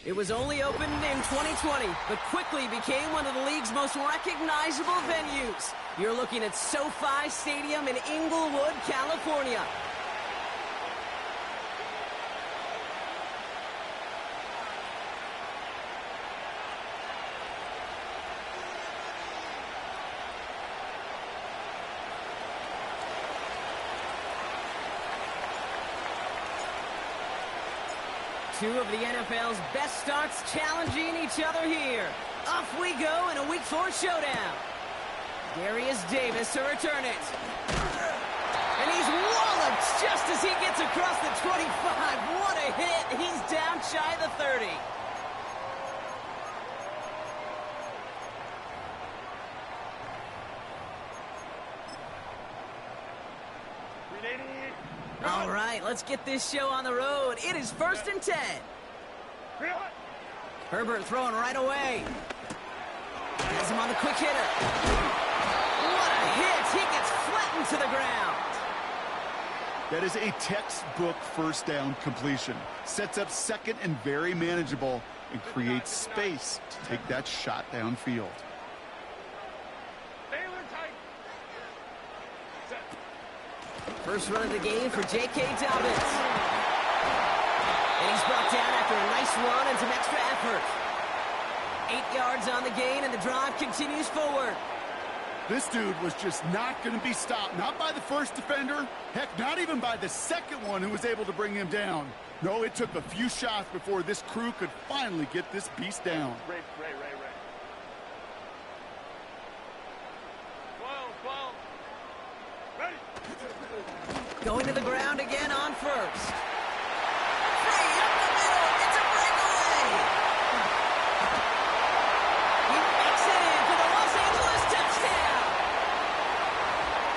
It was only opened in 2020, but quickly became one of the league's most recognizable venues. You're looking at SoFi Stadium in Inglewood, California. Two of the NFL's best starts challenging each other here. Off we go in a Week 4 showdown. Darius Davis to return it. And he's walloped just as he gets across the 25. What a hit. He's down shy of the 30. All right, let's get this show on the road. It is 1st and 10. Herbert throwing right away. Has him on the quick hitter. What a hit. He gets flattened to the ground. That is a textbook first down completion. Sets up second and very manageable and creates space to take that shot downfield. First run of the game for J.K. Dobbins. And he's brought down after a nice run and some extra effort. 8 yards on the gain, and the drive continues forward. This dude was just not going to be stopped. Not by the first defender. Heck, not even by the second one who was able to bring him down. No, it took a few shots before this crew could finally get this beast down. Ray. Going to the ground again on first. Free up the middle. It's a breakaway. He makes it in for the Los Angeles touchdown.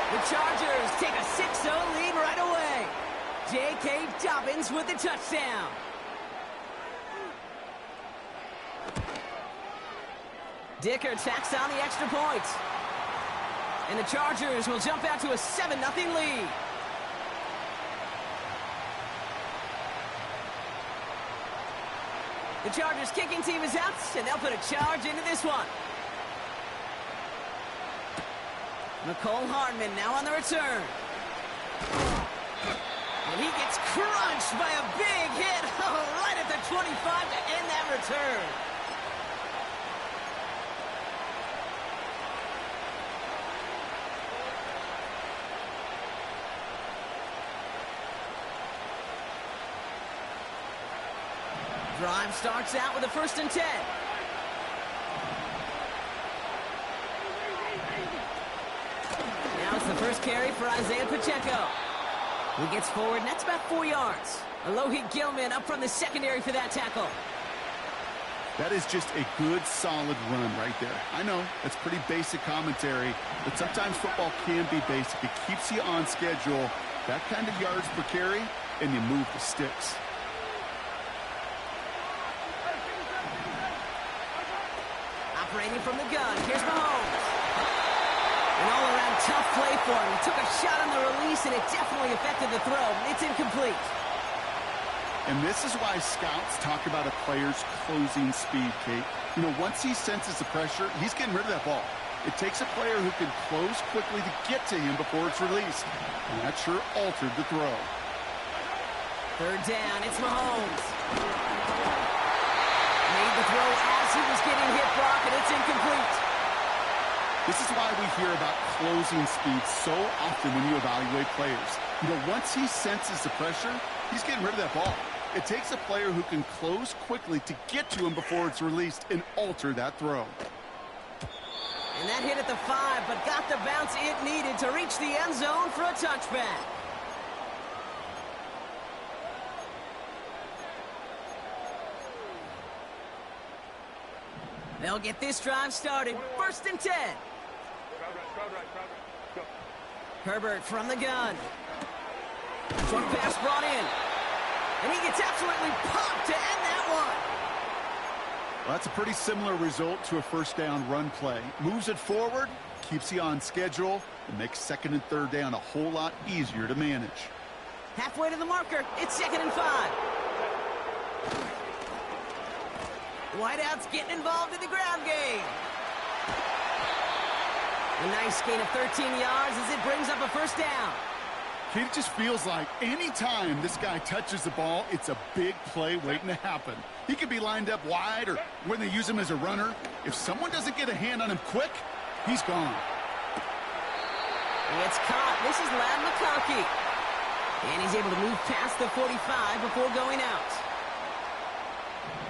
The Chargers take a 6-0 lead right away. J.K. Dobbins with the touchdown. Dicker tacks on the extra point. And the Chargers will jump out to a 7-0 lead. The Chargers kicking team is out, and they'll put a charge into this one. McCole Hardman now on the return. And he gets crunched by a big hit right at the 25 to end that return. Drive starts out with a 1st and 10. Now it's the first carry for Isaiah Pacheco. He gets forward, and that's about 4 yards. Alohi Gilman up from the secondary for that tackle. That is just a good, solid run right there. I know, that's pretty basic commentary, but sometimes football can be basic. It keeps you on schedule, that kind of yards per carry, and you move the sticks. Operating from the gun, here's Mahomes. An all-around tough play for him. He took a shot on the release, and it definitely affected the throw. It's incomplete. And this is why scouts talk about a player's closing speed, Kate. You know, once he senses the pressure, he's getting rid of that ball. It takes a player who can close quickly to get to him before it's released. And that sure altered the throw. 3rd down, it's Mahomes. Made the throw as he was getting hit, Brock, and it's incomplete. This is why we hear about closing speed so often when you evaluate players. You know, once he senses the pressure, he's getting rid of that ball. It takes a player who can close quickly to get to him before it's released and alter that throw. And that hit at the 5, but got the bounce it needed to reach the end zone for a touchback. They'll get this drive started. 1st and 10. Herbert from the gun. Short pass brought in. And he gets absolutely popped to end that one. Well, that's a pretty similar result to a 1st down run play. Moves it forward, keeps you on schedule, and makes 2nd and 3rd down a whole lot easier to manage. Halfway to the marker, it's 2nd and 5. Wideout's getting involved in the ground game. A nice gain of 13 yards as it brings up a first down. Kate, it just feels like any time this guy touches the ball, it's a big play waiting to happen. He could be lined up wide or when they use him as a runner. If someone doesn't get a hand on him quick, he's gone. It's caught. This is Lad McConkey. And he's able to move past the 45 before going out.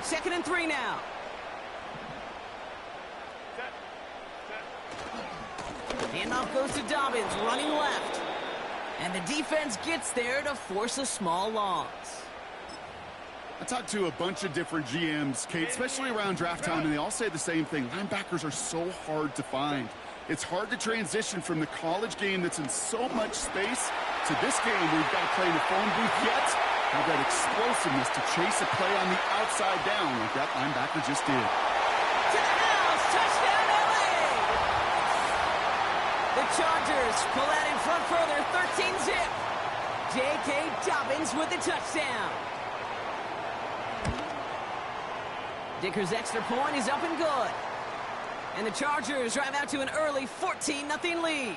2nd and 3 now. Handoff goes to Dobbins, running left. And the defense gets there to force a small loss. I talked to a bunch of different GMs, Kate, especially around draft time, and they all say the same thing. Linebackers are so hard to find. It's hard to transition from the college game that's in so much space to this game where you've got to play in the phone booth yet. Have that explosiveness to chase a play on the outside down like that linebacker just did. To the house, touchdown LA! The Chargers pull out in front further, 13-zip. J.K. Dobbins with the touchdown. Dicker's extra point is up and good. And the Chargers drive out to an early 14-0 lead.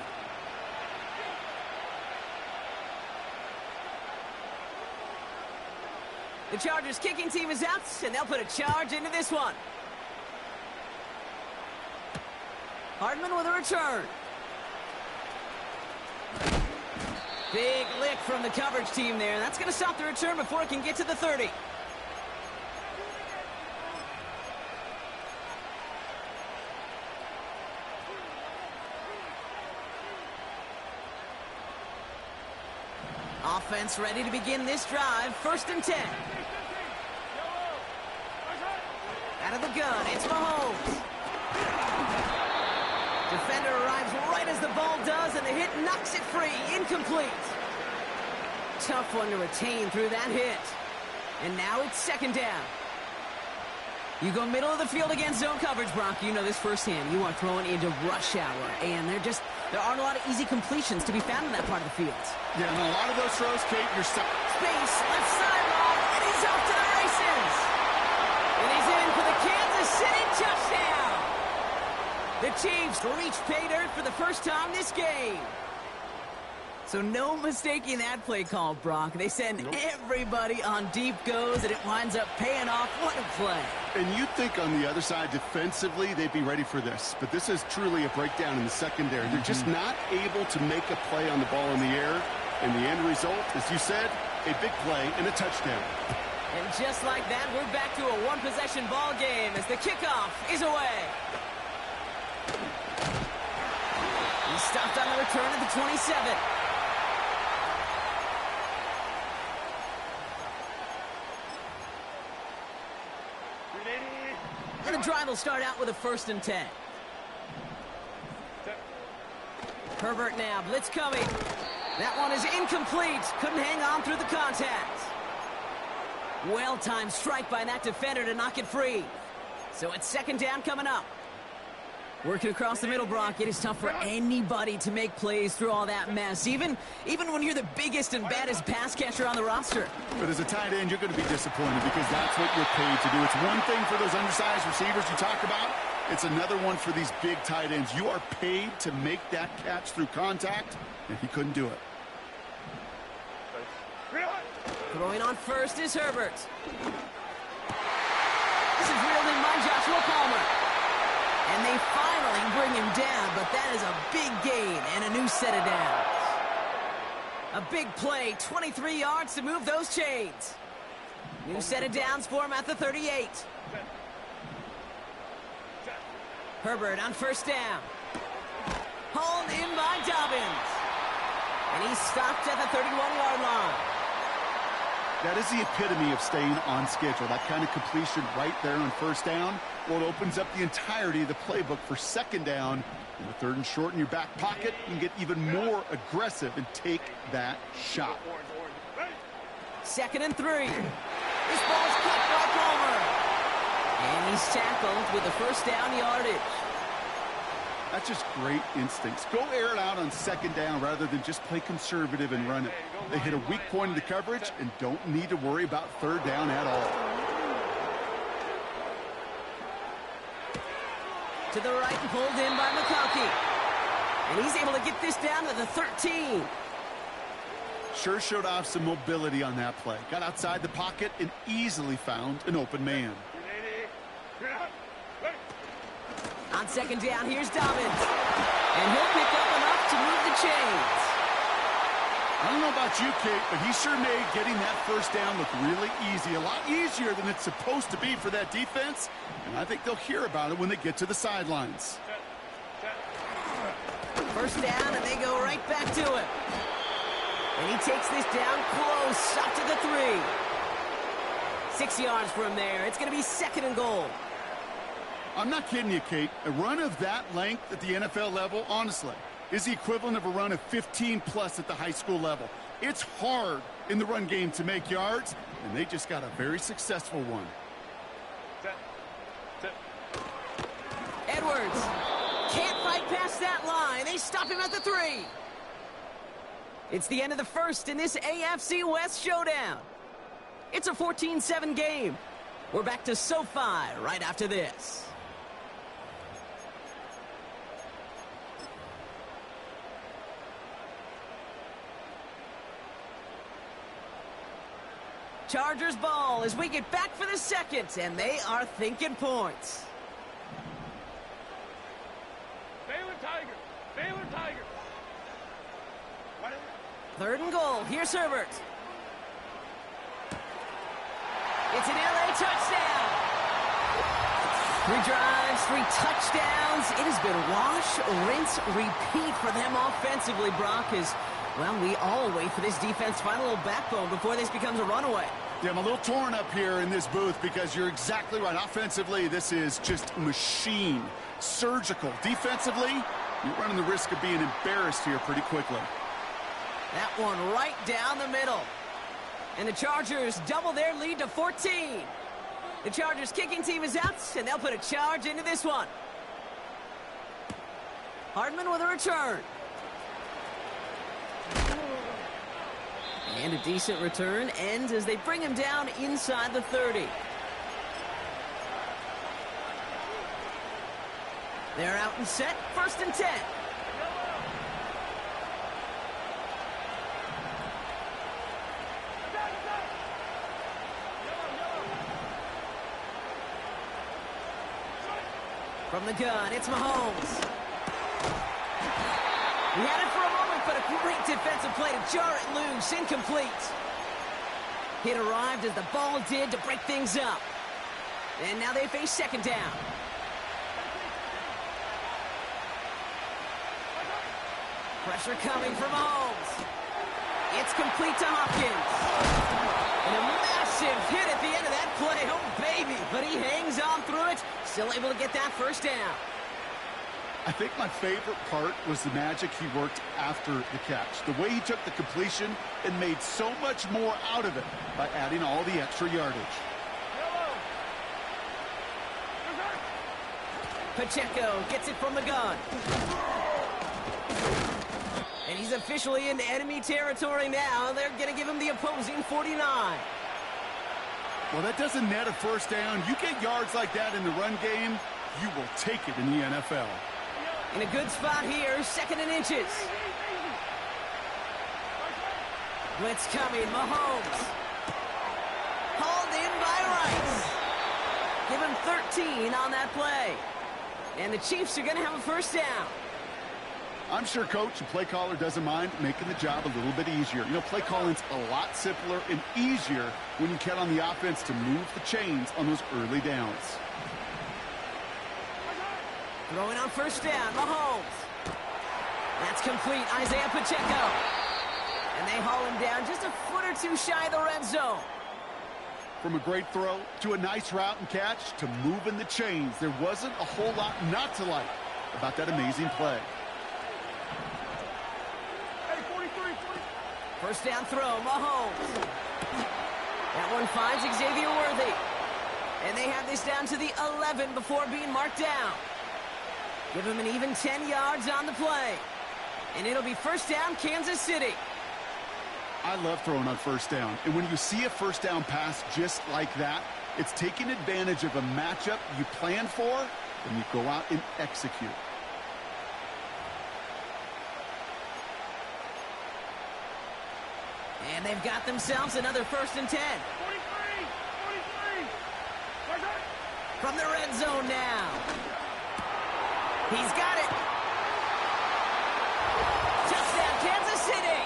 The Chargers kicking team is out, and they'll put a charge into this one. Hardman with a return. Big lick from the coverage team there. That's going to stop the return before it can get to the 30. Offense ready to begin this drive. 1st and 10. Out of the gun, it's Mahomes. Defender arrives right as the ball does, and the hit knocks it free. Incomplete. Tough one to retain through that hit. And now it's 2nd down. You go middle of the field against zone coverage, Brock. You know this firsthand. You are throwing into rush hour, and there aren't a lot of easy completions to be found in that part of the field. Yeah, and a lot of those throws, Kate, you're stuck. Space, left sideline, and he's off to the races. And he's in for the Kansas City touchdown. The Chiefs reach pay dirt for the first time this game. So no mistaking that play call, Brock. They send everybody on deep goes, and it winds up paying off. What a play. And you'd think on the other side, defensively, they'd be ready for this. But this is truly a breakdown in the secondary. They're just not able to make a play on the ball in the air. And the end result, as you said, a big play and a touchdown. And just like that, we're back to a one-possession ball game as the kickoff is away. He stopped on the return at the 27. And the drive will start out with a 1st and 10. Herbert now, blitz coming. That one is incomplete. Couldn't hang on through the contact. Well-timed strike by that defender to knock it free. So it's 2nd down coming up. Working across the middle, Brock. It is tough for anybody to make plays through all that mess, even when you're the biggest and baddest pass catcher on the roster. But as a tight end, you're going to be disappointed because that's what you're paid to do. It's one thing for those undersized receivers you talk about. It's another one for these big tight ends. You are paid to make that catch through contact, and he couldn't do it. Throwing on first is Herbert. This is reeled in by Joshua Palmer. And they finally bring him down, but that is a big gain and a new set of downs. A big play, 23 yards to move those chains. New set of downs for him at the 38. Herbert on 1st down. Hauled in by Dobbins. And he's stopped at the 31-yard line. That is the epitome of staying on schedule. That kind of completion right there on 1st down. Well, it opens up the entirety of the playbook for 2nd down. And the 3rd and short in your back pocket, you can get even more aggressive and take that shot. 2nd and 3. This ball's cut by Palmer. And he's tackled with the 1st down yardage. That's just great instincts. Go air it out on 2nd down rather than just play conservative and run it. They hit a weak point in the coverage and don't need to worry about 3rd down at all. To the right and pulled in by McConkey. And he's able to get this down to the 13. Sure showed off some mobility on that play. Got outside the pocket and easily found an open man. On second down, here's Dobbins. And he'll pick up enough to move the chains. I don't know about you, Kate, but he sure made getting that first down look really easy. A lot easier than it's supposed to be for that defense. And I think they'll hear about it when they get to the sidelines. First down, and they go right back to him. And he takes this down close, up to the 3. 6 yards from there. It's going to be 2nd and goal. I'm not kidding you, Kate. A run of that length at the NFL level, honestly, is the equivalent of a run of 15-plus at the high school level. It's hard in the run game to make yards, and they just got a very successful one. Edwards can't fight past that line. They stop him at the 3. It's the end of the first in this AFC West showdown. It's a 14-7 game. We're back to SoFi right after this. Chargers ball as we get back for the second, and they are thinking points. Baylor Tiger. Baylor Tiger. 3rd and goal. Here's Herbert. It's an LA touchdown. 3 drives, 3 touchdowns. It has been wash, rinse, repeat for them offensively, Brock, as, well, we all wait for this defense to find a little backbone before this becomes a runaway. Yeah, I'm a little torn up here in this booth because you're exactly right. Offensively, this is just machine. Surgical. Defensively, you're running the risk of being embarrassed here pretty quickly. That one right down the middle. And the Chargers double their lead to 14. The Chargers kicking team is out, and they'll put a charge into this one. Hardman with a return. And a decent return ends as they bring him down inside the 30. They're out and set, 1st and 10. From the gun, it's Mahomes. He had it for a moment, but a great defensive play to jar it loose. Incomplete. It arrived as the ball did to break things up. And now they face 2nd down. Pressure coming from Mahomes. It's complete to Hopkins. And a massive hit at the end of that play. Oh, baby. But he hangs on through it. Still able to get that first down. I think my favorite part was the magic he worked after the catch. The way he took the completion and made so much more out of it by adding all the extra yardage. Pacheco gets it from the gun. And he's officially into enemy territory now. They're going to give him the opposing 49. Well, that doesn't net a first down. You get yards like that in the run game, you will take it in the NFL. In a good spot here, 2nd and inches. Blitz coming, Mahomes. Hauled in by Rice. Give him 13 on that play. And the Chiefs are going to have a first down. I'm sure coach and play caller doesn't mind making the job a little bit easier. You know, play calling's a lot simpler and easier when you count on the offense to move the chains on those early downs. Throwing on first down, Mahomes. That's complete, Isaiah Pacheco. And they haul him down just a foot or two shy of the red zone. From a great throw to a nice route and catch to moving the chains, there wasn't a whole lot not to like about that amazing play. First down throw, Mahomes. That one finds Xavier Worthy. And they have this down to the 11 before being marked down. Give him an even 10 yards on the play. And it'll be first down, Kansas City. I love throwing on first down. And when you see a first down pass just like that, it's taking advantage of a matchup you planned for and you go out and execute. And they've got themselves another 1st and 10. 43! 43! From the red zone now. He's got it. Touchdown, Kansas City.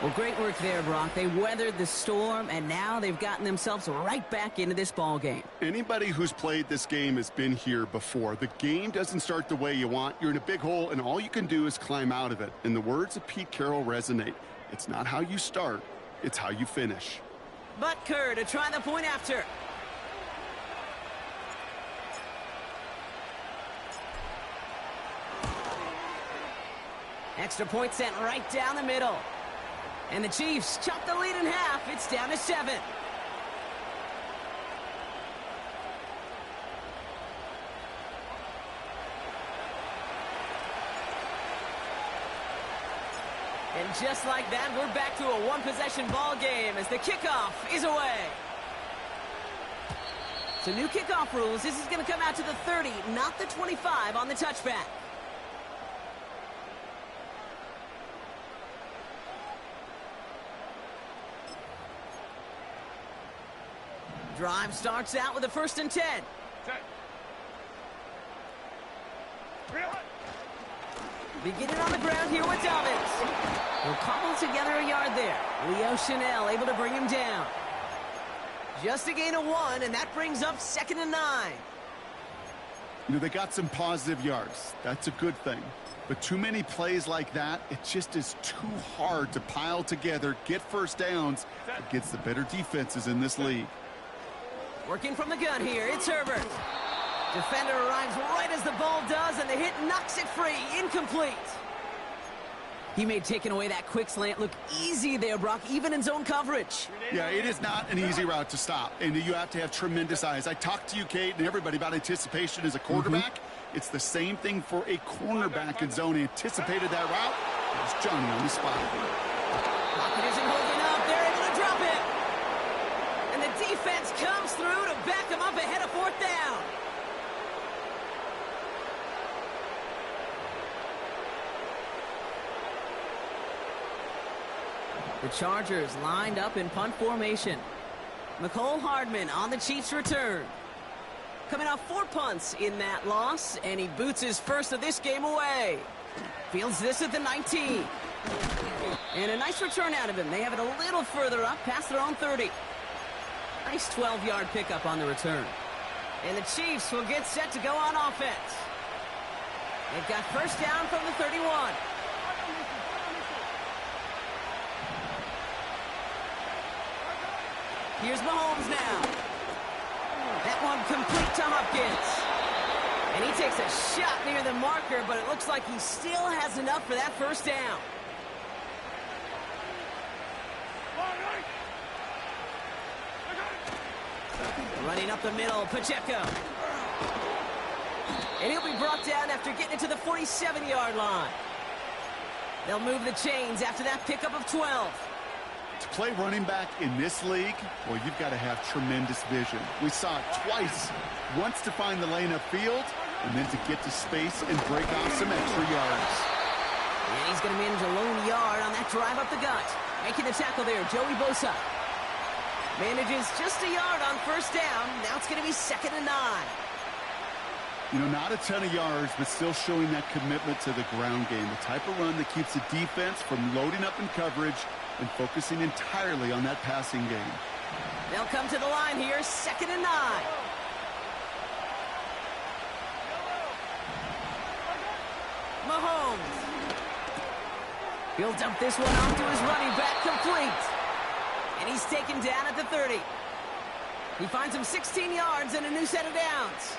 Well, great work there, Brock. They weathered the storm, and now they've gotten themselves right back into this ball game. Anybody who's played this game has been here before. The game doesn't start the way you want. You're in a big hole, and all you can do is climb out of it. And the words of Pete Carroll resonate. It's not how you start, it's how you finish. Butker to try the point after. Extra point sent right down the middle. And the Chiefs chop the lead in half. It's down to 7. And just like that, we're back to a one-possession ball game as the kickoff is away. So new kickoff rules. This is going to come out to the 30, not the 25 on the touchback. Drive starts out with a 1st and 10. Set. Reel it. Beginning on the ground here with Dobbins. He'll cobble together a yard there. Leo Chanel able to bring him down. Just a gain of 1, and that brings up 2nd and 9. You know, they got some positive yards. That's a good thing. But too many plays like that, it just is too hard to pile together, get first downs against the better defenses in this league. Working from the gun here, it's Herbert. Defender arrives right as the ball does, and the hit knocks it free. Incomplete. He made taking away that quick slant look easy there, Brock, even in zone coverage. Yeah, it is not an easy route to stop, and you have to have tremendous eyes. I talked to you, Kate, and everybody about anticipation as a quarterback. It's the same thing for a cornerback in zone. He anticipated that route. There's Johnny on the spot. Pocket isn't holding up. They're able to drop it. And the defense comes through to back him up ahead of 4th down. The Chargers lined up in punt formation. McCole Hardman on the Chiefs' return. Coming off 4 punts in that loss, and he boots his first of this game away. Fields this at the 19. And a nice return out of him. They have it a little further up, past their own 30. Nice 12-yard pickup on the return. And the Chiefs will get set to go on offense. They've got 1st down from the 31. Here's Mahomes now. That one complete to Hopkins. And he takes a shot near the marker, but it looks like he still has enough for that 1st down. Running up the middle, Pacheco. And he'll be brought down after getting it to the 47-yard line. They'll move the chains after that pickup of 12. To play running back in this league, well, you've got to have tremendous vision. We saw it twice. Once to find the lane upfield, and then to get to space and break off some extra yards. And he's going to manage a lone yard on that drive up the gut. Making the tackle there, Joey Bosa. Manages just a yard on 1st down. Now it's going to be 2nd and 9. You know, not a ton of yards, but still showing that commitment to the ground game. The type of run that keeps the defense from loading up in coverage and focusing entirely on that passing game. They'll come to the line here, 2nd and 9. Mahomes. He'll dump this one off to his running back, complete. And he's taken down at the 30. He finds him 16 yards and a new set of downs.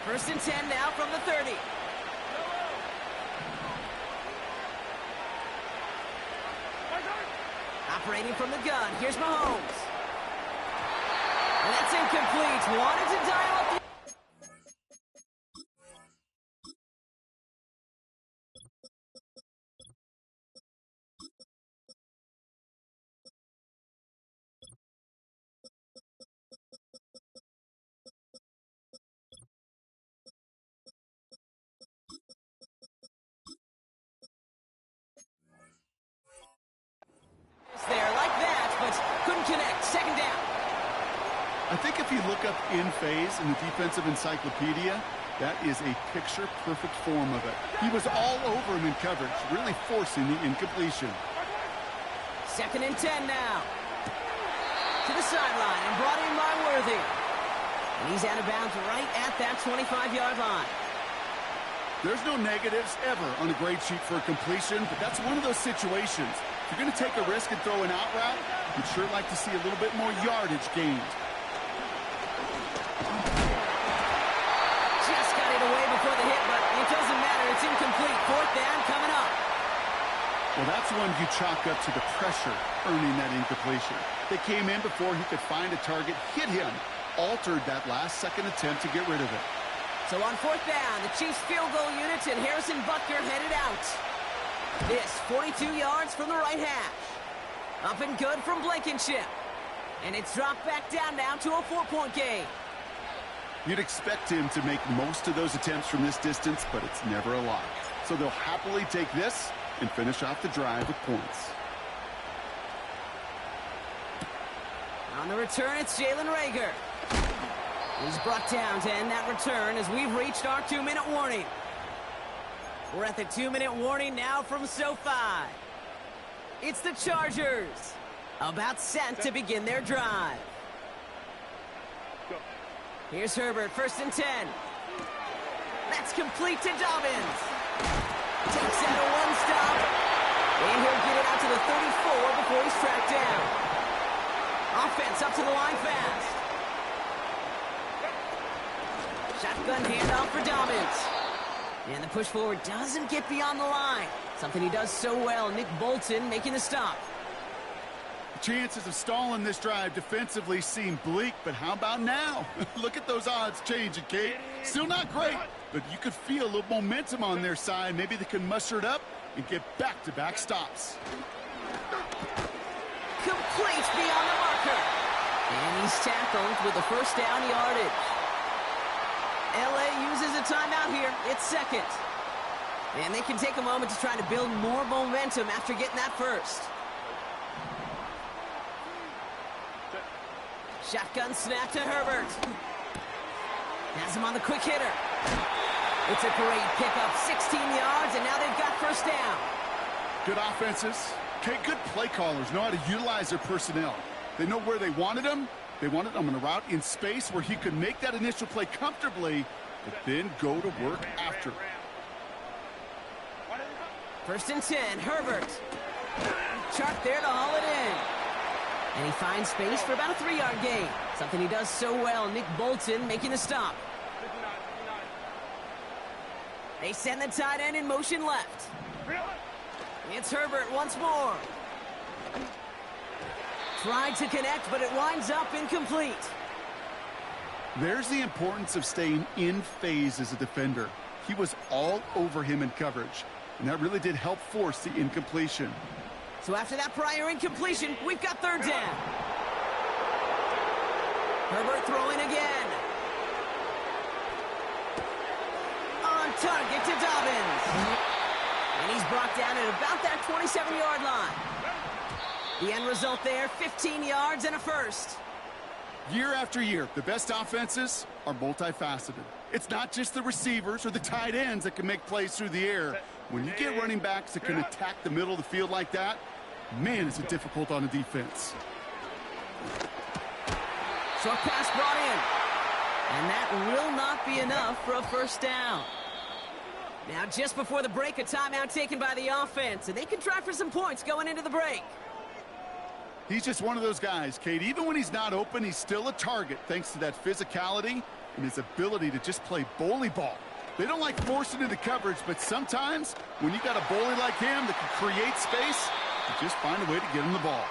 1st and 10 now from the 30. Operating from the gun, here's Mahomes. And that's incomplete. Wanted to dial up the you look up in phase in the defensive encyclopedia, that is a picture-perfect form of it. He was all over him in coverage, really forcing the incompletion. 2nd and 10 now. To the sideline and brought in by Worthy. And he's out of bounds right at that 25-yard line. There's no negatives ever on a grade sheet for a completion, but that's one of those situations. If you're going to take a risk and throw an out route, you'd sure like to see a little bit more yardage gained. Just got it away before the hit, but it doesn't matter. It's incomplete. 4th down coming up. Well, that's one you chalk up to the pressure earning that incompletion. They came in before he could find a target, hit him, altered that last-second attempt to get rid of it. So on 4th down, the Chiefs field goal units and Harrison Butker headed out. This 42 yards from the right hash. Up and good from Blankenship. And it's dropped back down now to a 4-point game. You'd expect him to make most of those attempts from this distance, but it's never a lot. So they'll happily take this and finish off the drive with points. On the return, it's Jalen Reagor. He's brought down to end that return as we've reached our 2-minute warning. We're at the 2-minute warning now from SoFi. It's the Chargers, about set to begin their drive. Here's Herbert, 1st and 10. That's complete to Dobbins. Takes out a one-stop, and he'll get it out to the 34 before he's tracked down. Offense up to the line fast. Shotgun handoff for Dobbins. And the push forward doesn't get beyond the line. Something he does so well. Nick Bolton making the stop. Chances of stalling this drive defensively seem bleak, but how about now? Look at those odds changing, Kate. Still not great, but you could feel a little momentum on their side. Maybe they can muster it up and get back-to-back stops. Complete beyond the marker. And he's tackled with the 1st down yardage. LA uses a timeout here. It's 2nd. And they can take a moment to try to build more momentum after getting that first. Shotgun snap to Herbert. Has him on the quick hitter. It's a great pickup, 16 yards, and now they've got 1st down. Good offenses. Okay, good play callers know how to utilize their personnel. They know where they wanted them. They wanted him on a route in space where he could make that initial play comfortably, but then go to work after. 1st and 10, Herbert. Chart there to haul it in. And he finds space for about a 3-yard gain. Something he does so well. Nick Bolton making the stop. They send the tight end in motion left. It's Herbert once more. Tried to connect, but it winds up incomplete. There's the importance of staying in phase as a defender. He was all over him in coverage, and that really did help force the incompletion. So after that prior incompletion, we've got 3rd down. Herbert throwing again. On target to Dobbins. And he's brought down at about that 27-yard line. The end result there, 15 yards and a 1st. Year after year, the best offenses are multifaceted. It's not just the receivers or the tight ends that can make plays through the air. When you get running backs that can attack the middle of the field like that, man, is it difficult on a defense. Short pass brought in. And that will not be enough for a 1st down. Now, just before the break, a timeout taken by the offense, and they can try for some points going into the break. He's just one of those guys, Kate. Even when he's not open, he's still a target thanks to that physicality and his ability to just play bully ball. They don't like forcing into coverage, but sometimes when you got a bully like him that can create space, you just find a way to get him the ball.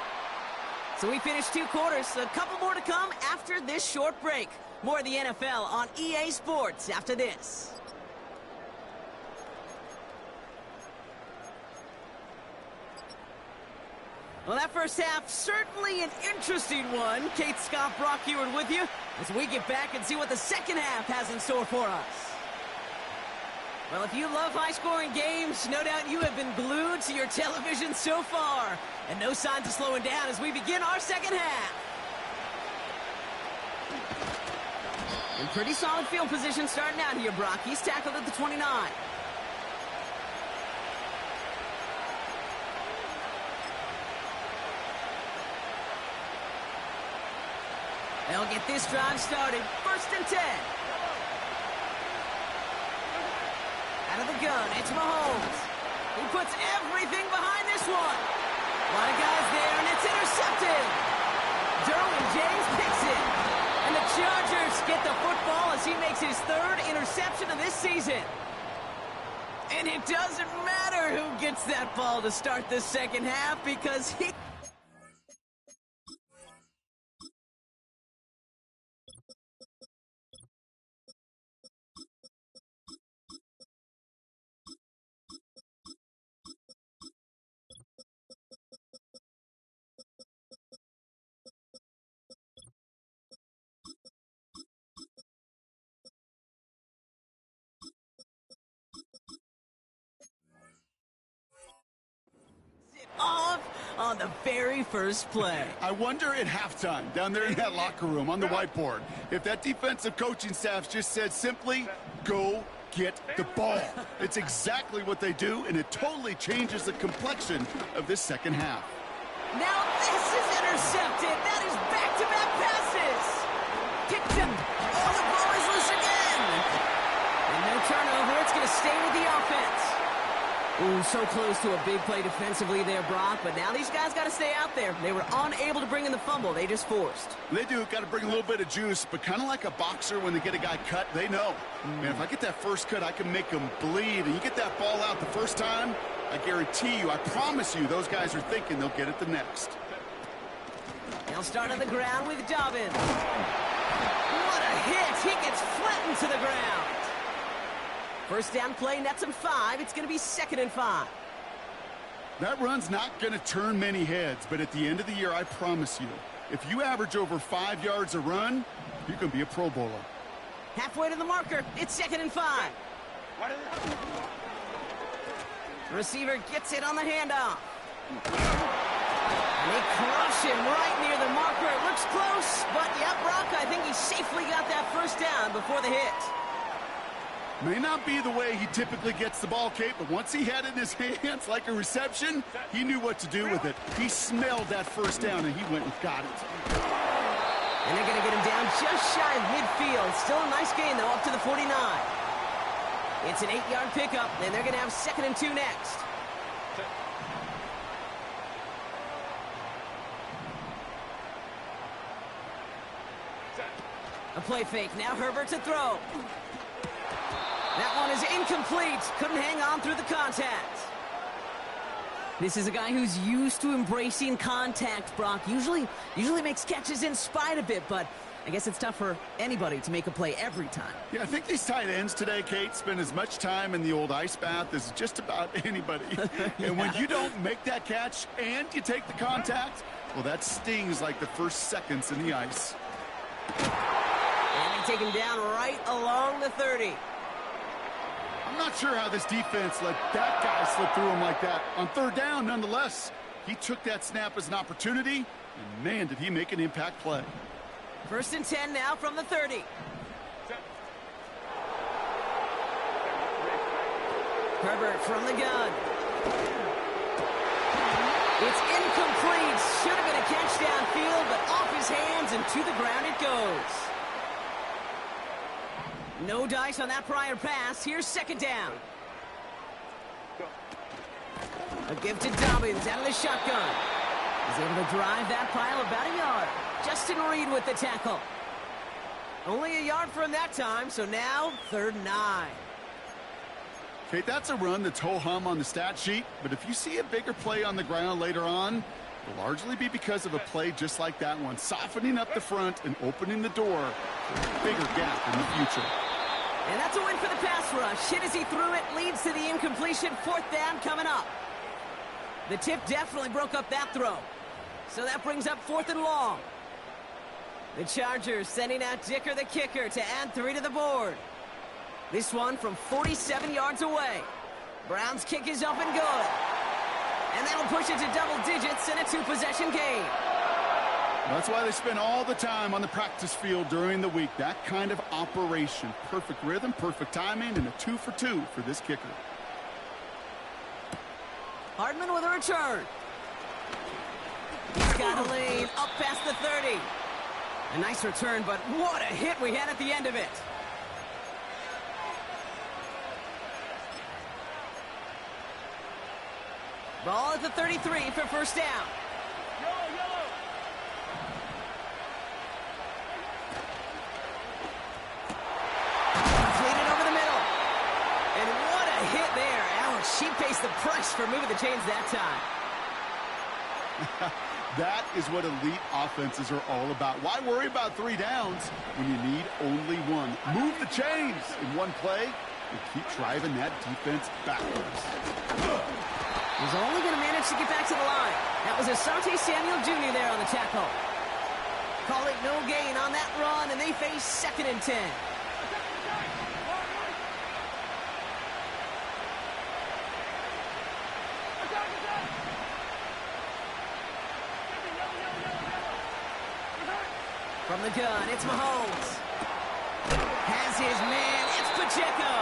So we finished 2 quarters. A couple more to come after this short break. More of the NFL on EA Sports after this. Well, that first half, certainly an interesting one. Kate Scott, Brock Ewart with you as we get back and see what the second half has in store for us. Well, if you love high-scoring games, no doubt you have been glued to your television so far. And no signs of slowing down as we begin our second half. In pretty solid field position starting out here, Brock. He's tackled at the 29. They'll get this drive started. 1st and 10. Out of the gun, it's Mahomes. He puts everything behind this one. A lot of guys there, and it's intercepted. Derwin James picks it. And the Chargers get the football as he makes his 3rd interception of this season. And it doesn't matter who gets that ball to start the second half because he... off on the very first play. I wonder at halftime, down there in that locker room on the whiteboard, if that defensive coaching staff just said simply, go get the ball. It's exactly what they do, and it totally changes the complexion of this second half. Now this is intercepted. That is back-to-back passes. Picked him. Oh, the ball is loose again. And no turnover. It's going to stay with the offense. Ooh, so close to a big play defensively there, Brock. But now these guys got to stay out there. They were unable to bring in the fumble. They just forced. They do. Got to bring a little bit of juice, but kind of like a boxer when they get a guy cut, they know. Man, if I get that first cut, I can make them bleed. And you get that ball out the first time, I guarantee you, I promise you, those guys are thinking they'll get it the next. They'll start on the ground with Dobbins. What a hit. He gets flattened to the ground. First down play, nets him 5. It's going to be 2nd and 5. That run's not going to turn many heads, but at the end of the year, I promise you, if you average over 5 yards a run, you can be a Pro Bowler. Halfway to the marker. It's 2nd and 5. The receiver gets it on the handoff. And they crush him right near the marker. It looks close, but yeah, Brock, I think he safely got that first down before the hit. May not be the way he typically gets the ball, Kate, but once he had it in his hands like a reception, he knew what to do with it. He smelled that first down, and he went and got it. And they're going to get him down just shy of midfield. Still a nice gain, though, up to the 49. It's an 8-yard pickup, and they're going to have 2nd and 2 next. A play fake. Now Herbert to throw. That one is incomplete. Couldn't hang on through the contact. This is a guy who's used to embracing contact, Brock. Usually makes catches in spite of it, but I guess it's tough for anybody to make a play every time. Yeah, I think these tight ends today, Kate, spend as much time in the old ice bath as just about anybody. Yeah. And when you don't make that catch and you take the contact, well, that stings like the first seconds in the ice. And they take him down right along the 30. I'm not sure how this defense let that guy slip through him like that. On 3rd down, nonetheless, he took that snap as an opportunity, and man, did he make an impact play. 1st and 10 now from the 30. Herbert from the gun. It's incomplete. Should have been a catch downfield, but off his hands and to the ground it goes. No dice on that prior pass. Here's 2nd down. A give to Dobbins out of the shotgun. He's able to drive that pile about a yard. Justin Reed with the tackle. Only a yard from that time, so now 3rd and 9. Kate, that's a run that's ho-hum on the stat sheet, but if you see a bigger play on the ground later on, it'll largely be because of a play just like that one, softening up the front and opening the door for a bigger gap in the future. And that's a win for the pass rush. Hit as he threw it, leads to the incompletion. 4th down coming up. The tip definitely broke up that throw. So that brings up 4th and long. The Chargers sending out Dicker the kicker to add 3 to the board. This one from 47 yards away. Brown's kick is up and good. And that'll push it to double digits in a 2-possession game. That's why they spend all the time on the practice field during the week. That kind of operation. Perfect rhythm, perfect timing, and a 2 for 2 for this kicker. Hardman with a return. He's got a lane up past the 30. A nice return, but what a hit we had at the end of it. Ball at the 33 for first down. Yellow. Completed over the middle. And what a hit there. Ouch, she pays the price for moving the chains that time. That is what elite offenses are all about. Why worry about 3 downs when you need only 1? Move the chains in one play and keep driving that defense backwards. He's only going to manage to get back to the line. That was Asante Samuel Jr. there on the tackle. Call it no gain on that run, and they face 2nd and 10. From the gun, it's Mahomes. Has his man, it's Pacheco.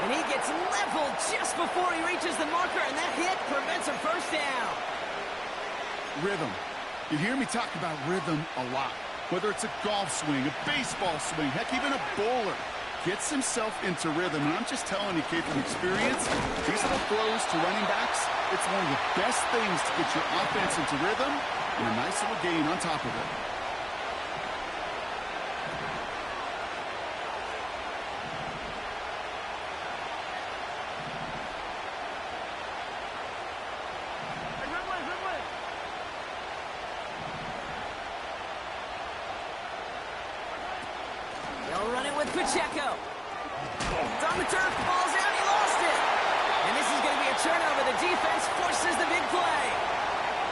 And he gets leveled just before he reaches the marker, and that hit prevents a first down. Rhythm. You hear me talk about rhythm a lot. Whether it's a golf swing, a baseball swing, heck, even a bowler gets himself into rhythm. And I'm just telling you, kid, from experience, these little throws to running backs, it's one of the best things to get your offense into rhythm and a nice little gain on top of it. They'll run it with Pacheco. It's on the turf, ball's out, he lost it. And this is going to be a turnover. The defense forces the big play.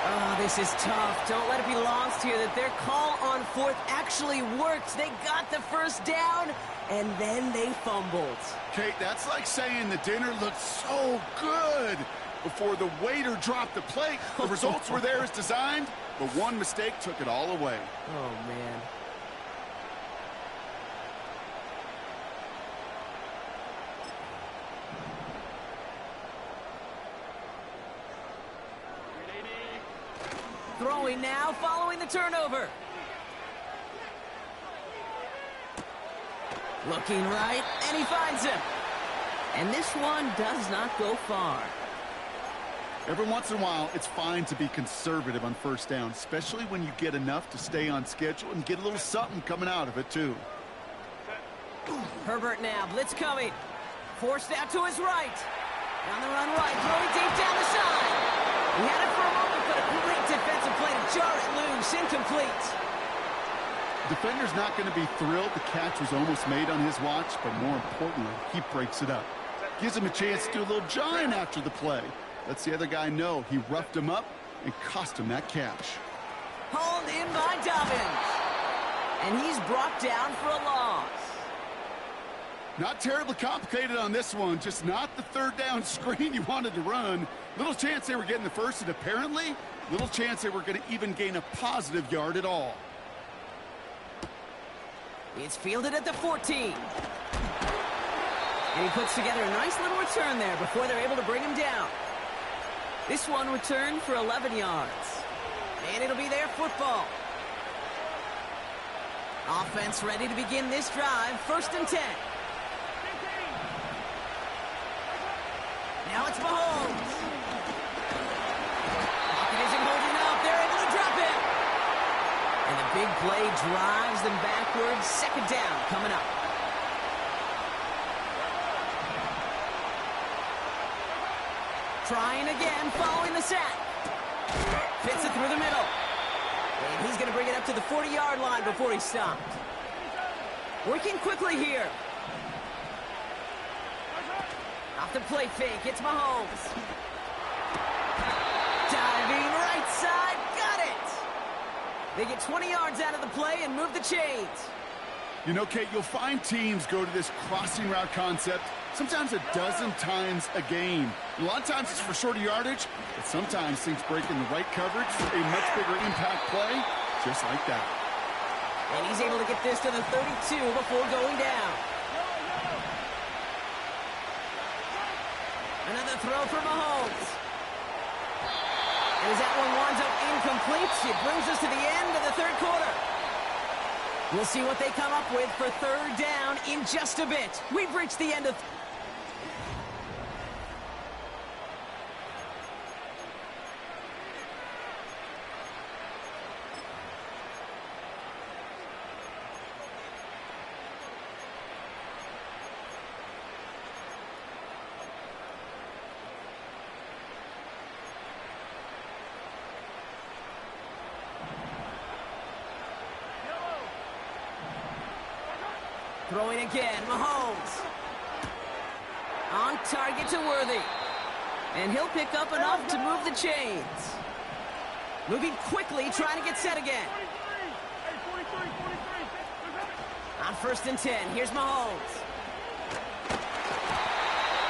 Oh, this is tough. Don't let it be lost here that their call on 4th actually worked. They got the first down, and then they fumbled. Kate, that's like saying the dinner looked so good before the waiter dropped the plate. The results were there as designed, but one mistake took it all away. Oh, man. Throwing now, following the turnover. Looking right, and he finds him. And this one does not go far. Every once in a while, it's fine to be conservative on first down, especially when you get enough to stay on schedule and get a little something coming out of it, too. Herbert now, blitz coming. Forced out to his right. On the run right, throwing deep down the side. He had it for a moment, but a great defensive play to jar it loose, incomplete. Defender's not going to be thrilled the catch was almost made on his watch, but more importantly, he breaks it up. Gives him a chance to do a little jawing after the play. Lets the other guy know he roughed him up and cost him that catch. Hauled in by Dobbins. And he's brought down for a loss. Not terribly complicated on this one, just not the 3rd down screen you wanted to run. Little chance they were getting the first, and apparently, little chance they were going to even gain a positive yard at all. It's fielded at the 14. And he puts together a nice little return there before they're able to bring him down. This one returned for 11 yards. And it'll be their football. Offense ready to begin this drive, 1st and 10. Now it's Mahomes. Pocket isn't holding up. They're able to drop it. And the big play drives them backwards. 2nd down coming up. Trying again, following the sack. Fits it through the middle. And he's going to bring it up to the 40-yard line before he stopped. Working quickly here. Off the play fake, it's Mahomes. Diving right side, got it! They get 20 yards out of the play and move the chains. You know, Kate, you'll find teams go to this crossing route concept sometimes a dozen times a game. A lot of times it's for shorter yardage, but sometimes things break in the right coverage for a much bigger impact play. just like that. And he's able to get this to the 32 before going down. Another throw for Mahomes. And as that one winds up incomplete, it brings us to the end of the third quarter. We'll see what they come up with for third down in just a bit. We've reached the end of... Throwing again, Mahomes. On target to Worthy. And he'll pick up enough to move the chains. Moving quickly, trying to get set again. On 1st and 10, here's Mahomes.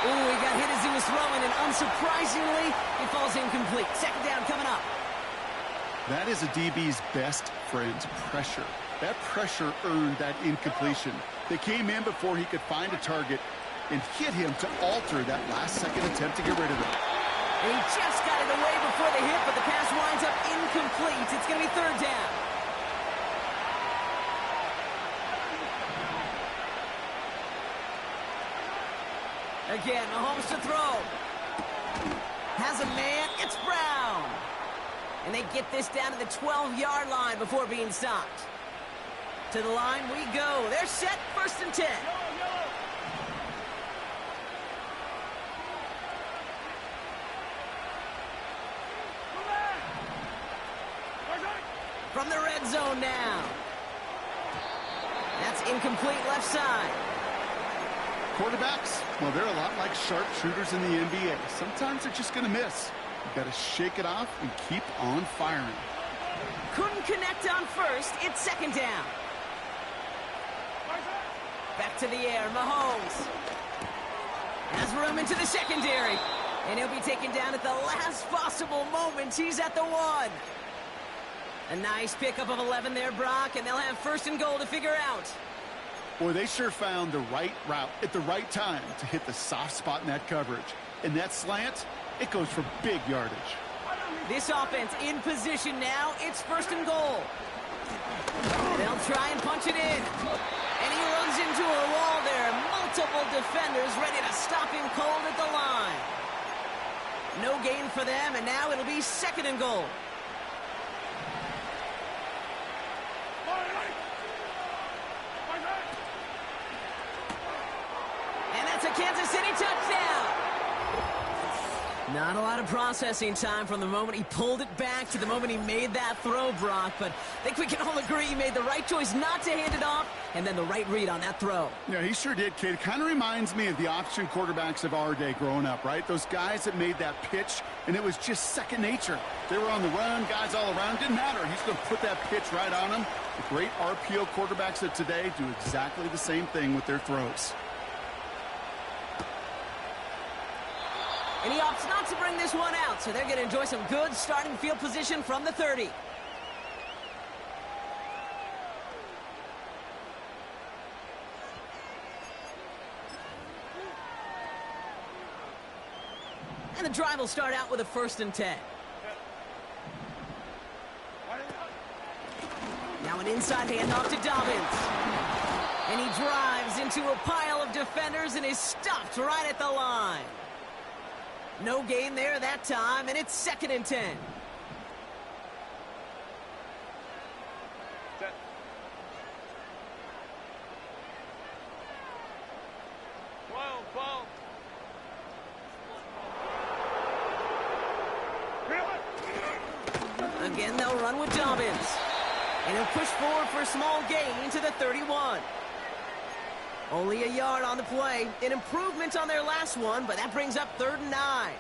Ooh, he got hit as he was throwing, and unsurprisingly, he falls incomplete. 2nd down coming up. That is a DB's best friend, pressure. That pressure earned that incompletion. They came in before he could find a target and hit him to alter that last-second attempt to get rid of it. And he just got it away before the hit, but the pass winds up incomplete. It's going to be 3rd down. Again, Mahomes to throw. Has a man. It's Brown. And they get this down to the 12-yard line before being stopped. To the line we go. They're set, 1st and 10. From the red zone now. That's incomplete left side. Quarterbacks, well, they're a lot like sharpshooters in the NBA. Sometimes they're just going to miss. You've got to shake it off and keep on firing. Couldn't connect on 1st. It's 2nd down. Back to the air, Mahomes. Has room into the secondary. And he'll be taken down at the last possible moment. He's at the 1. A nice pickup of 11 there, Brock, and they'll have 1st and goal to figure out. Boy, they sure found the right route at the right time to hit the soft spot in that coverage. And that slant, it goes for big yardage. This offense in position now. It's 1st and goal. They'll try and punch it in. And he runs into a wall there. Multiple defenders ready to stop him cold at the line. No gain for them, and now it'll be 2nd and goal. And that's a Kansas City touchdown. Not a lot of processing time from the moment he pulled it back to the moment he made that throw, Brock. But I think we can all agree he made the right choice not to hand it off, and then the right read on that throw. Yeah, he sure did, kid. It kind of reminds me of the option quarterbacks of our day growing up, right? Those guys that made that pitch, and it was just second nature. They were on the run, guys all around. Didn't matter. He's going to put that pitch right on them. The great RPO quarterbacks of today do exactly the same thing with their throws. And he opts not to bring this one out, so they're going to enjoy some good starting field position from the 30. And the drive will start out with a 1st and 10. Now an inside handoff to Dobbins. And he drives into a pile of defenders and is stopped right at the line. No gain there that time, and it's 2nd and 10. Set. Ball. Again, they'll run with Dobbins. And he'll push forward for a small gain to the 31. Only a yard on the play. An improvement on their last one, but that brings up 3rd and 9.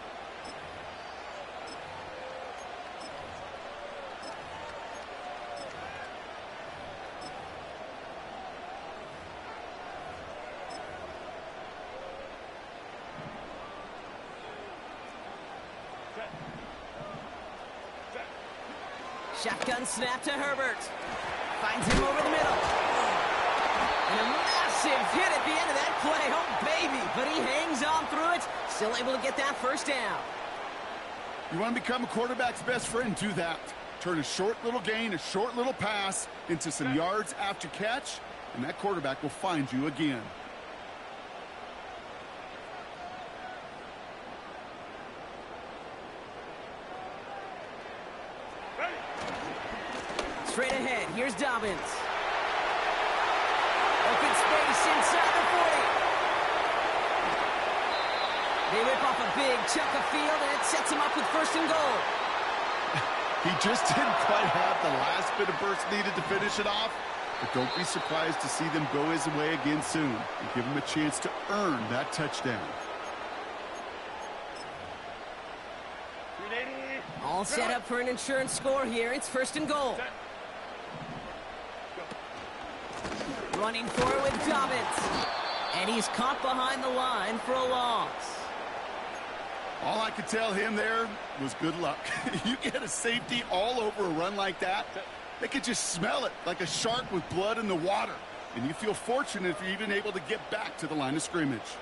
Shotgun snap to Herbert. Finds him over the middle. And a massive hit at the end of that play. Oh, baby. But he hangs on through it. Still able to get that first down. You want to become a quarterback's best friend? Do that. Turn a short little gain, a short little pass into some yards after catch, and that quarterback will find you again. Straight ahead, here's Dobbins. Open space inside the 40. They rip off a big chunk of field, and it sets him up with first and goal. He just didn't quite have the last bit of burst needed to finish it off, but don't be surprised to see them go his way again soon and give him a chance to earn that touchdown. All set up for an insurance score here. It's first and goal. Running forward with Dobbins. And he's caught behind the line for a loss. All I could tell him there was good luck. You get a safety all over a run like that, they could just smell it like a shark with blood in the water. And you feel fortunate if you're even able to get back to the line of scrimmage.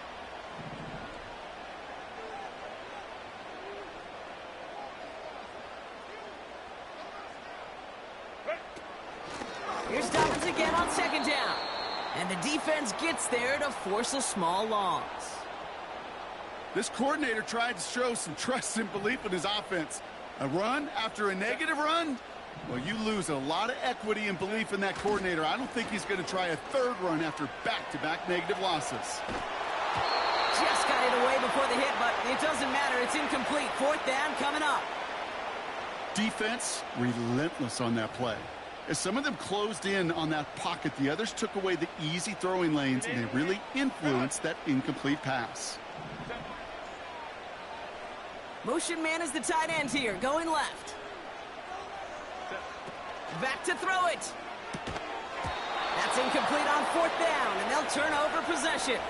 Here's Dobbins again on second down. And the defense gets there to force a small loss. This coordinator tried to show some trust and belief in his offense. A run after a negative run? Well, you lose a lot of equity and belief in that coordinator. I don't think he's going to try a third run after back-to-back negative losses. Just got it away before the hit, but it doesn't matter. It's incomplete. Fourth down coming up. Defense relentless on that play. As some of them closed in on that pocket, the others took away the easy throwing lanes, and they really influenced that incomplete pass. Motion man is the tight end here, going left. Back to throw it. That's incomplete on fourth down, and they'll turn over possession.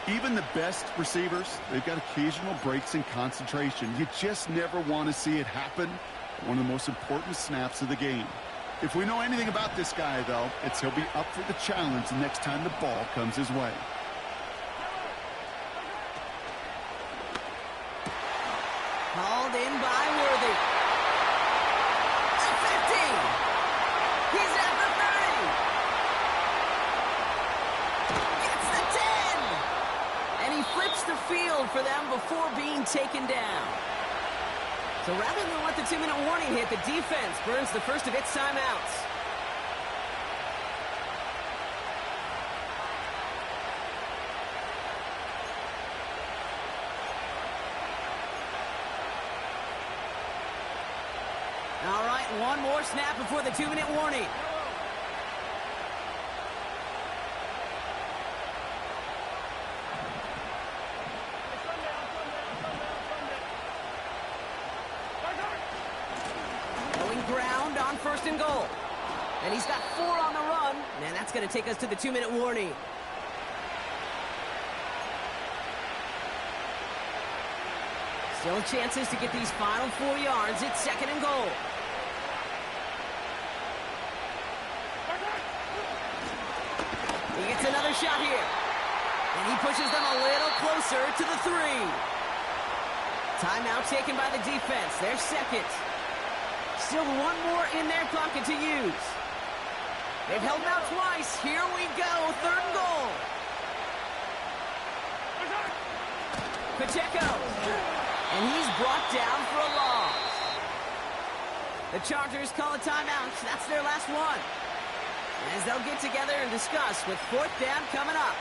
Even the best receivers, they've got occasional breaks in concentration. You just never want to see it happen. One of the most important snaps of the game. If we know anything about this guy, though, it's he'll be up for the challenge the next time the ball comes his way. Called in by Worthy. The 50. He's at the 30. Gets the 10. And he flips the field for them before being taken down. So rather than let the 2-minute warning hit, the defense burns the first of its timeouts. All right, one more snap before the 2-minute warning. Ground on first and goal. And he's got 4 on the run. And that's going to take us to the 2-minute warning. Still chances to get these final 4 yards. It's second and goal. He gets another shot here. And he pushes them a little closer to the 3. Timeout taken by the defense. Their second. Still one more in their pocket to use. They've held them out twice. Here we go. Third and goal. Pacheco. And he's brought down for a loss. The Chargers call a timeout. That's their last one. As they'll get together and discuss with fourth down coming up.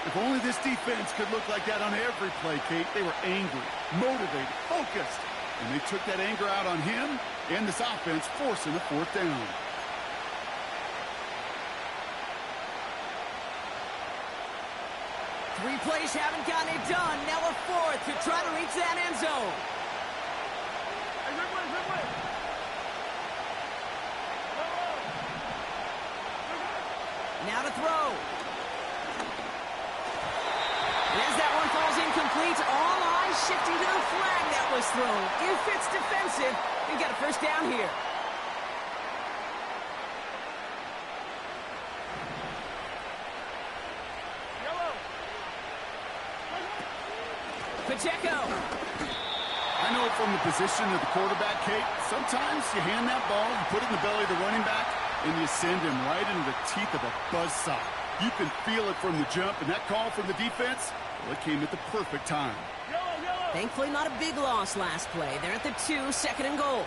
If only this defense could look like that on every play, Kate. They were angry, motivated, focused. And they took that anger out on him and this offense, forcing a fourth down. Three plays haven't gotten it done. Now a fourth to try to reach that end zone. Now to throw. And as that one falls incomplete, all eyes shifting to the flag that was thrown. If it's defensive, you got a first down here. Pacheco. I know from the position of the quarterback, Kate, sometimes you hand that ball, you put it in the belly of the running back, and you send him right into the teeth of a buzzsaw. You can feel it from the jump, and that call from the defense, well, it came at the perfect time. Thankfully, not a big loss last play. They're at the 2, second and goal.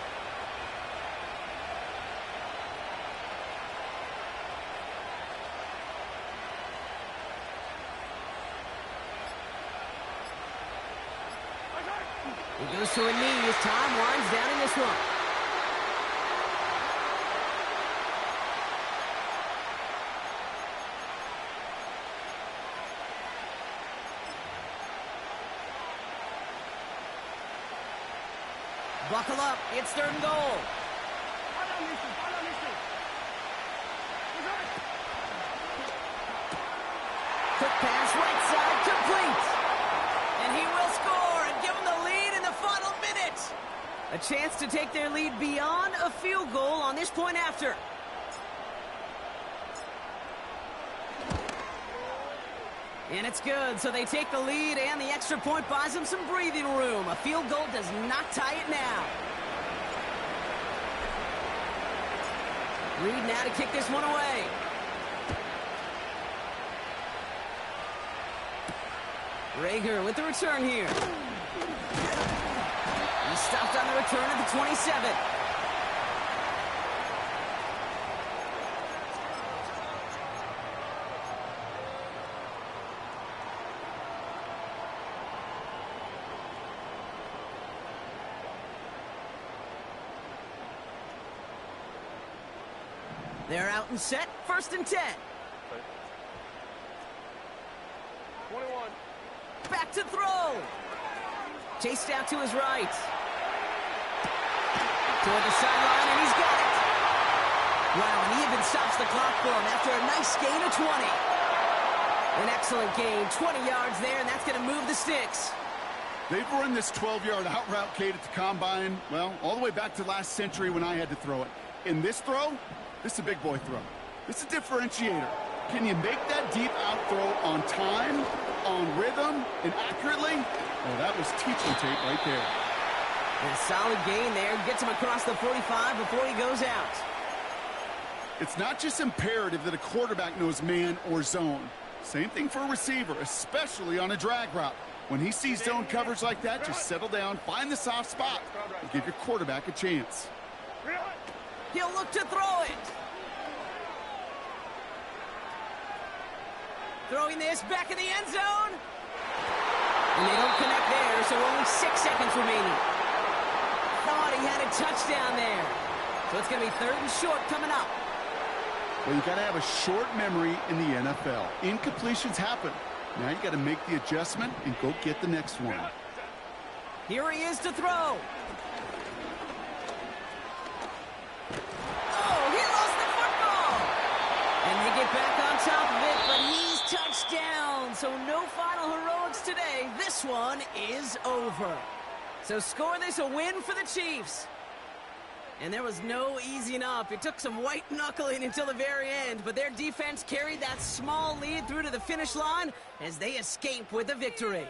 He goes to a knee as time winds down in this one. Buckle up. It's third and goal. Quick pass right side, complete. And he will score and give them the lead in the final minute. A chance to take their lead beyond a field goal on this point after. And it's good, so they take the lead, and the extra point buys them some breathing room. A field goal does not tie it now. Reed now to kick this one away. Rager with the return here. He stopped on the return at the 27. They're out and set, first and 10. 21. Back to throw. Chased out to his right. Toward the sideline, and he's got it. Wow, and he even stops the clock for him after a nice gain of 20. An excellent gain, 20 yards there, and that's going to move the sticks. They've run this 12-yard out route, Kate, at the combine, well, all the way back to last century when I had to throw it. In this throw, this is a big boy throw. This is a differentiator. Can you make that deep out throw on time, on rhythm, and accurately? Well, that was teaching tape right there. And a solid gain there. Gets him across the 45 before he goes out. It's not just imperative that a quarterback knows man or zone. Same thing for a receiver, especially on a drag route. When he sees zone coverage like that, just settle down, find the soft spot, and give your quarterback a chance. He'll look to throw it. Throwing this back in the end zone. And they don't connect there, so only 6 seconds remaining. Thought he had a touchdown there. So it's going to be third and short coming up. Well, you got to have a short memory in the NFL. Incompletions happen. Now you got to make the adjustment and go get the next one. Here he is to throw. Oh, he lost the football. And they get back on top of it, but he's touchdown. So no final heroics today. This one is over. So score this a win for the Chiefs. And there was no easing up. It took some white knuckling until the very end, but their defense carried that small lead through to the finish line as they escape with a victory.